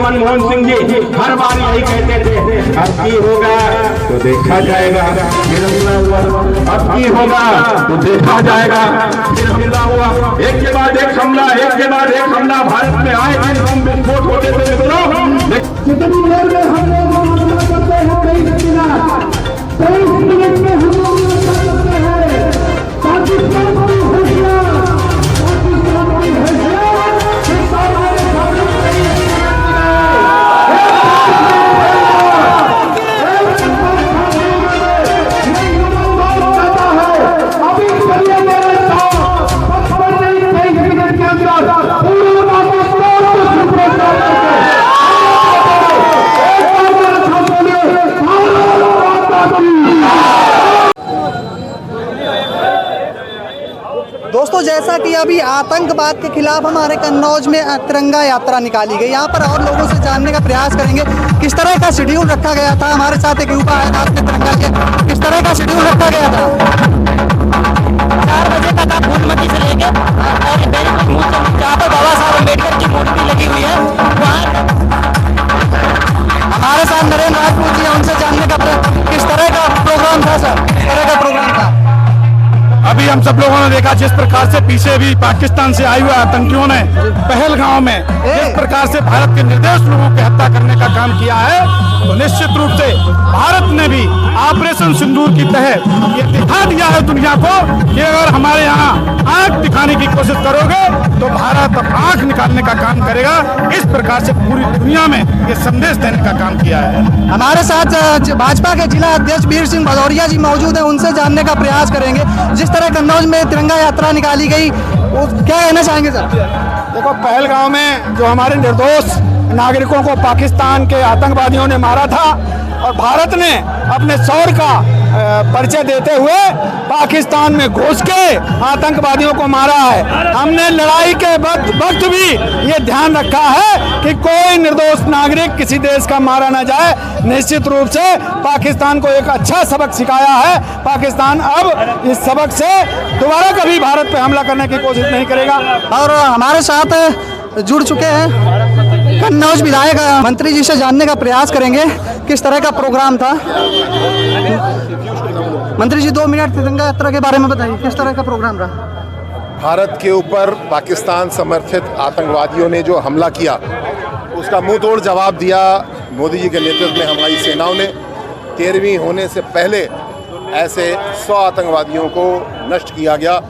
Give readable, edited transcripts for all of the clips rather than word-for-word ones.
मनमोहन सिंह जी हर बार यही कहते थे, अब की होगा तो देखा जाएगा, फिर हमला हुआ, अब की होगा तो देखा जाएगा, फिर हमला हुआ, एक के बाद एक हमला, एक के बाद एक हमला भारत में आए दिन बम विस्फोट होते थे मित्रों। कितनी देर में हम लोग हमला करते हैं, 23 मिनट में हम लोग करते हैं। पाकिस्तान को होशियार, पाकिस्तान को होशियार, अभी चलिए मेरे साथ 25 मिनट के अंदर पूरे पाकिस्तान को सुप्रभात दोस्तों, जैसा कि अभी आतंकवाद के खिलाफ हमारे कन्नौज में तिरंगा यात्रा निकाली गई, यहाँ पर और लोगों से जानने का प्रयास करेंगे किस तरह का शेड्यूल रखा गया था। हमारे साथ एक युवा आया था, आपने तिरंगा के किस तरह का शेड्यूल रखा गया था? 4 बजे तक आप फूलमती से लेके जहाँ पर बाबा साहब अम्बेडकर की मूर्ति लगी हुई है वहाँ। हमारे साथ नरेंद्र राजपूत जी, उनसे जानने का किस तरह का प्रोग्राम था सर, किस तरह का प्रोग्राम था? अभी हम सब लोगों ने देखा जिस प्रकार से पीछे भी पाकिस्तान से आए हुए आतंकियों ने पहलगांव में जिस प्रकार से भारत के निर्दोष लोगों की हत्या करने का काम किया है, तो निश्चित रूप से भारत ने भी ऑपरेशन सिंदूर की तहत ये दिखा दिया है दुनिया को कि अगर हमारे यहाँ आंख दिखाने की कोशिश करोगे तो भारत अब आंख निकालने का काम करेगा। इस प्रकार से पूरी दुनिया में ये संदेश देने का काम किया है। हमारे साथ भाजपा के जिला अध्यक्ष वीर सिंह भदौरिया जी मौजूद हैं, उनसे जानने का प्रयास करेंगे जिस तरह कन्नौज में तिरंगा यात्रा निकाली गई, वो क्या कहना चाहेंगे सर? देखो, पहलगांव में जो हमारे निर्दोष नागरिकों को पाकिस्तान के आतंकवादियों ने मारा था और भारत ने अपने शौर्य का परिचय देते हुए पाकिस्तान में घुस के आतंकवादियों को मारा है। हमने लड़ाई के वक्त भी ये ध्यान रखा है कि कोई निर्दोष नागरिक किसी देश का मारा ना जाए। निश्चित रूप से पाकिस्तान को एक अच्छा सबक सिखाया है। पाकिस्तान अब इस सबक से दोबारा कभी भारत पे हमला करने की कोशिश नहीं करेगा। और हमारे साथ जुड़ चुके हैं कन्नौज विधायक मंत्री जी से जानने का प्रयास करेंगे किस तरह का प्रोग्राम था। मंत्री जी 2 मिनट तिरंगा यात्रा के बारे में बताइए, किस तरह का प्रोग्राम रहा? भारत के ऊपर पाकिस्तान समर्थित आतंकवादियों ने जो हमला किया उसका मुंह तोड़ जवाब दिया मोदी जी के नेतृत्व में हमारी सेनाओं ने। 13वीं होने से पहले ऐसे 100 आतंकवादियों को नष्ट किया गया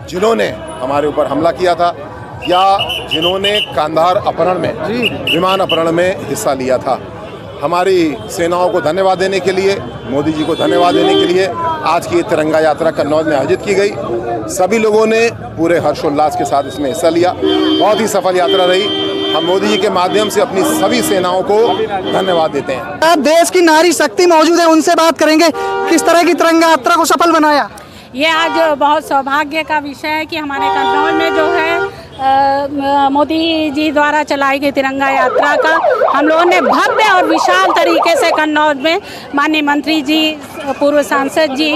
जिन्होंने हमारे ऊपर हमला किया था या जिन्होंने कांधार अपहरण में, विमान अपहरण में हिस्सा लिया था। हमारी सेनाओं को धन्यवाद देने के लिए, मोदी जी को धन्यवाद देने के लिए आज की तिरंगा यात्रा कन्नौज में आयोजित की गई। सभी लोगों ने पूरे हर्षोल्लास के साथ इसमें हिस्सा लिया। बहुत ही सफल यात्रा रही। हम मोदी जी के माध्यम से अपनी सभी सेनाओं को धन्यवाद देते हैं। देश की नारी शक्ति मौजूद है, उनसे बात करेंगे किस तरह की तिरंगा यात्रा को सफल बनाया। ये आज बहुत सौभाग्य का विषय है कि हमारे कन्नौज में जो है मोदी जी द्वारा चलाई गई तिरंगा यात्रा का हम लोगों ने भव्य और विशाल तरीके से कन्नौज में माननीय मंत्री जी, पूर्व सांसद जी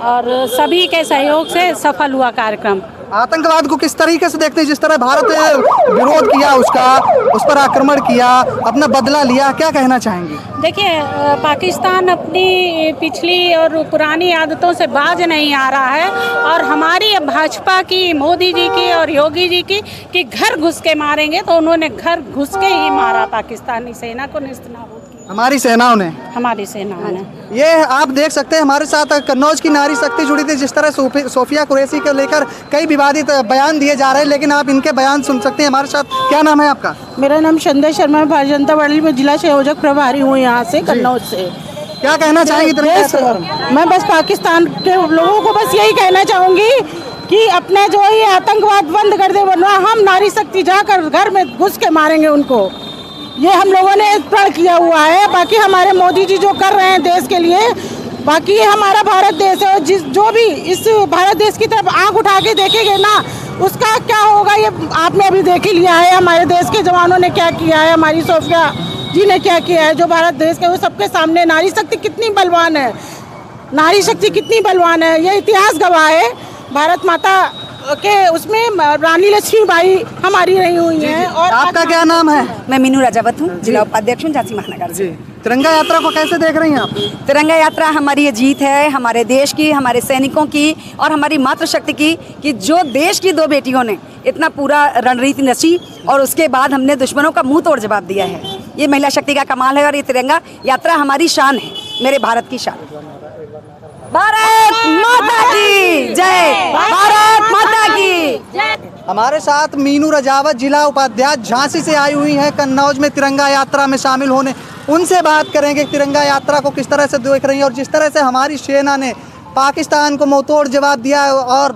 और सभी के सहयोग से सफल हुआ कार्यक्रम। आतंकवाद को किस तरीके से देखते हैं? जिस तरह भारत ने विरोध किया उसका, उस पर आक्रमण किया, अपना बदला लिया, क्या कहना चाहेंगे? देखिए, पाकिस्तान अपनी पिछली और पुरानी आदतों से बाज नहीं आ रहा है और हमारी भाजपा की, मोदी जी की और योगी जी की कि घर घुस के मारेंगे, तो उन्होंने घर घुस के ही मारा पाकिस्तानी सेना को नेस्तनाबूद किया। हमारी सेनाओं ने ये आप देख सकते हैं। हमारे साथ कन्नौज की नारी शक्ति जुड़ी थी। जिस तरह सोफिया कुरैशी को लेकर कई विवादित बयान दिए जा रहे हैं, लेकिन आप इनके बयान सुन सकते हैं। हमारे साथ, क्या नाम है आपका? मेरा नाम संध्या शर्मा, भारतीय जनता पार्टी में जिला संयोजक प्रभारी हूँ यहाँ से कन्नौज से। क्या कहना चाहेंगे? मैं बस पाकिस्तान के लोगों को बस यही कहना चाहूँगी कि अपने जो ये आतंकवाद बंद कर दे, वरना हम नारी शक्ति जाकर घर में घुस के मारेंगे उनको। ये हम लोगों ने प्रण किया हुआ है। बाकी हमारे मोदी जी जो कर रहे हैं देश के लिए, बाकी ये हमारा भारत देश है। जो भी इस भारत देश की तरफ आंख उठा के देखेंगे ना, उसका क्या होगा ये आपने अभी देख ही लिया है। हमारे देश के जवानों ने क्या किया है, हमारी सोफिया जी ने क्या किया है। जो भारत देश के वो सबके सामने नारी शक्ति कितनी बलवान है, नारी शक्ति कितनी बलवान है, ये इतिहास गवाह है। भारत माता के उसमें रानी लक्ष्मीबाई हमारी रही हुई हैं। और आपका क्या नाम है? मैं मीनू राजावत हूँ, जिला उपाध्यक्ष हूँ झांसी महानगर से। तिरंगा यात्रा को कैसे देख रही हैं आप? तिरंगा यात्रा हमारी ये जीत है, हमारे देश की, हमारे सैनिकों की और हमारी मातृशक्ति की, कि जो देश की दो बेटियों ने इतना पूरा रणनीति रची और उसके बाद हमने दुश्मनों का मुंह तोड़ जवाब दिया है। ये महिला शक्ति का कमाल है और ये तिरंगा यात्रा हमारी शान है, मेरे भारत की शान। भारत माता की जय, भारत माता की जय। हमारे साथ मीनू राजावत, जिला उपाध्यक्ष झांसी से आई हुई हैं कन्नौज में तिरंगा यात्रा में शामिल होने। उनसे बात करेंगे तिरंगा यात्रा को किस तरह से देख रही हैं और जिस तरह से हमारी सेना ने पाकिस्तान को मुंहतोड़ जवाब दिया, और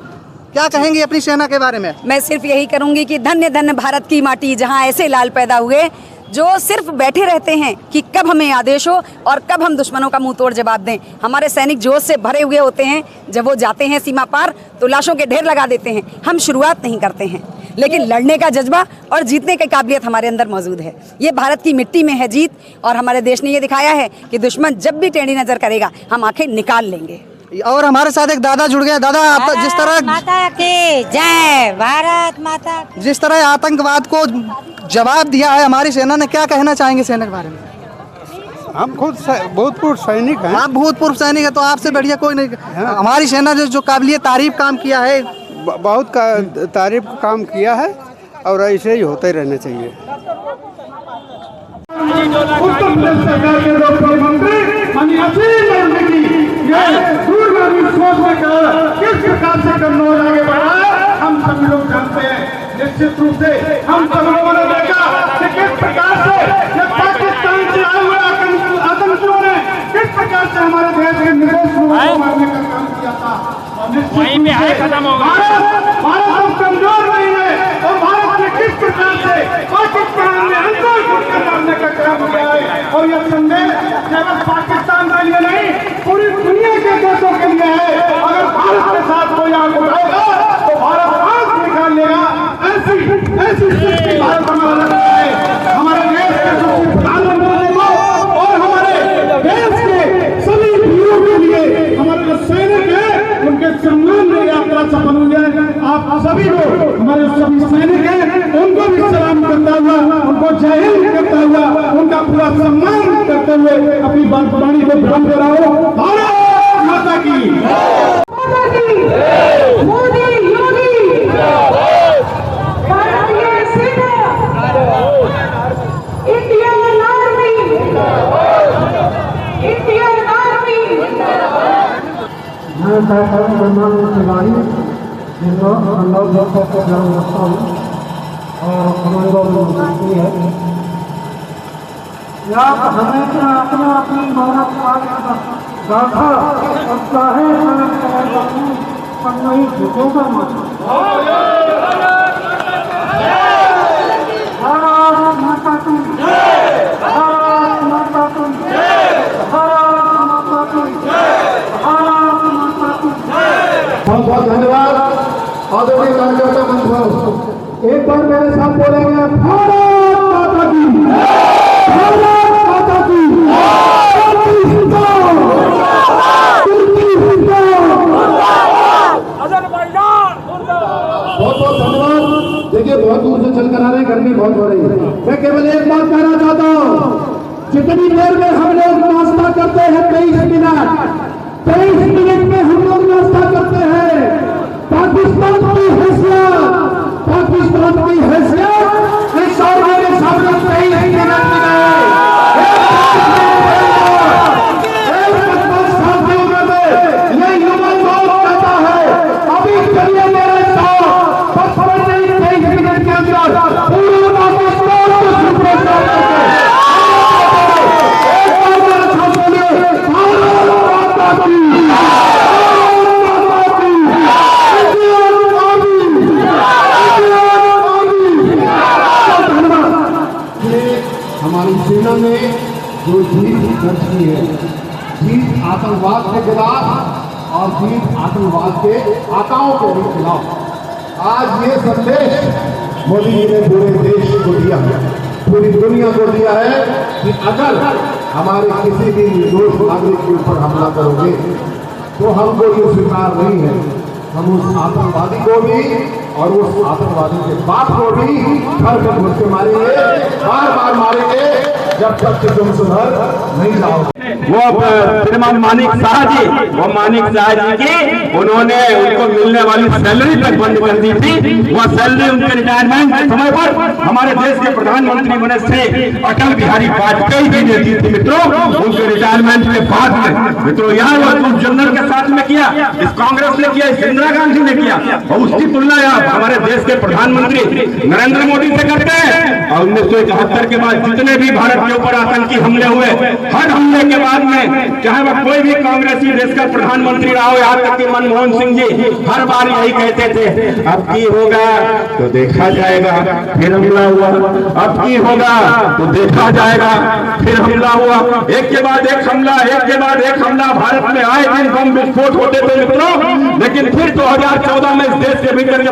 क्या कहेंगी अपनी सेना के बारे में? मैं सिर्फ यही करूंगी कि धन्य धन्य भारत की माटी, जहां ऐसे लाल पैदा हुए जो सिर्फ बैठे रहते हैं कि कब हमें आदेश हो और कब हम दुश्मनों का मुंह तोड़ जवाब दें। हमारे सैनिक जोश से भरे हुए होते हैं, जब वो जाते हैं सीमा पार तो लाशों के ढेर लगा देते हैं। हम शुरुआत नहीं करते हैं, लेकिन लड़ने का जज्बा और जीतने की काबिलियत हमारे अंदर मौजूद है। ये भारत की मिट्टी में है जीत, और हमारे देश ने ये दिखाया है कि दुश्मन जब भी टेढ़ी नजर करेगा हम आंखें निकाल लेंगे। और हमारे साथ एक दादा जुड़ गए। दादा, आप जिस तरह माता की जय, भारत माता, जिस तरह आतंकवाद को जवाब दिया है हमारी सेना ने, क्या कहना चाहेंगे सेना के बारे में? हम खुद भूतपूर्व सैनिक हैं। आप भूतपूर्व सैनिक है तो आपसे बढ़िया कोई नहीं। हमारी सेना ने जो काबिलियत तारीफ काम किया है, बहुत तारीफ का काम किया है और ऐसे ही होते रहना चाहिए। उत्तर प्रदेश सरकार के मुख्यमंत्री माननीय असीम लाल की ये दूरगामी सोच में किस प्रकार से कन्नौज आगे बढ़ा है, हम सभी लोग जानते हैं। निश्चित रूप से हम सब लोगों ने देखा कि किस प्रकार से ये पाकिस्तान से आए हुए आतंकियों ने किस प्रकार से हमारे देश के निर्दोष लोगों को मारने का काम किया था। और निश्चित रूप से भारत अब कमजोर नहीं है, और भारत ने किस प्रकार से पाकिस्तान में अंदर घुसकर मारने का काम किया है। और यह संदेश केवल पाकिस्तान के लिए नहीं, पूरी दुनिया के देशों के लिए है। अगर भारत के साथ कोई आग उठाएगा तो भारत आग निकाल लेगा। ऐसी स्थिति भारत हमारा रखता है। हमारे देश के प्रधानमंत्री को और हमारे देश के सभी वीरों के लिए, हमारे जो सैनिक हैं उनके सम्मान में यात्रा सफल हो जाए। आप सभी लोग, हमारे सभी सैनिक हैं, उनको भी सलाम करता हुआ, उनको जय हिंद करता हुआ, उनका पूरा सम्मान करते हुए अपनी वाणी को बुलंद कराओ। भारत माता की मोदी योगी भारतीय सेना, इंडियन आर्मी, इंडियन आर्मी। मैं तिवारी, जिनको कन्नौज को जन्म रखता हूँ और कमांडो में है। आप हमेशा अपना अपनी भारत गाथा और चाहे पर नहीं झुकेगा मत। भारत माता की जय, भारत माता की जय, भारत माता की जय, भारत माता की जय। बहुत बहुत धन्यवाद आदरणीय कार्यकर्ता बंधुओं। एक बार मेरे साथ बोलेंगे भारत माता की भारत माता की बहुत बहुत धन्यवाद। देखिए, बहुत दूर से चल कर आ रहे हैं, गर्मी बहुत हो रही है। मैं केवल एक बात कहना चाहता हूँ, जितनी देर में हम लोग नाश्ता करते हैं 23 मिनट में हम लोग नाश्ता करते हैं। पाकिस्तान की हैसियत इस और मेरे सामने 23 मिनट में हमारी सेना ने जो जीत दर्ज की है, जीत आतंकवाद के खिलाफ और जीत आतंकवाद के आकाओं के भी खिलाफ। आज ये संदेश मोदी जी ने पूरे देश को दिया है, पूरी दुनिया को दिया है कि अगर हमारे किसी भी निर्दोष नागरिक के ऊपर हमला करोगे तो हमको ये स्वीकार नहीं है। हम उस आतंकवादी को भी और उस आतंकवादी के बाप को भी घर में घुस के मारेंगे, बार बार मारेंगे, जब तक कि तुम सुधर नहीं जाओगे। वो श्रीमान मानिक शाह जी, वो मानिक शाह जी की उन्होंने उनको मिलने वाली सैलरी तक बंद कर दी थी। वो सैलरी उनके रिटायरमेंट के समय पर हमारे देश के प्रधानमंत्री बने थे अटल बिहारी वाजपेयी जी ने दी थी मित्रों, उनके रिटायरमेंट के बाद में। मित्रों यहाँ वो जनरल के साथ में किया, इस कांग्रेस ने किया, इस इंदिरा गांधी ने किया, और उसकी तुलना यहाँ हमारे देश के प्रधानमंत्री नरेंद्र मोदी से करते हैं। और 1971 के बाद जितने भी भारत के ऊपर आतंकी हमले हुए, हर हमले के बाद में चाहे वह कोई भी कांग्रेसी देश का प्रधानमंत्री रहा हो, यहाँ तक कि मनमोहन सिंह जी हर बार यही कहते थे, अब की होगा तो देखा जाएगा, फिर हमला हुआ, अब की होगा तो देखा जाएगा, फिर हमला हुआ, एक के बाद एक हमला, एक के बाद एक हमला, भारत में आए दिन बम विस्फोट होते थे मित्रों। लेकिन फिर 2014 में इस देश के भीतर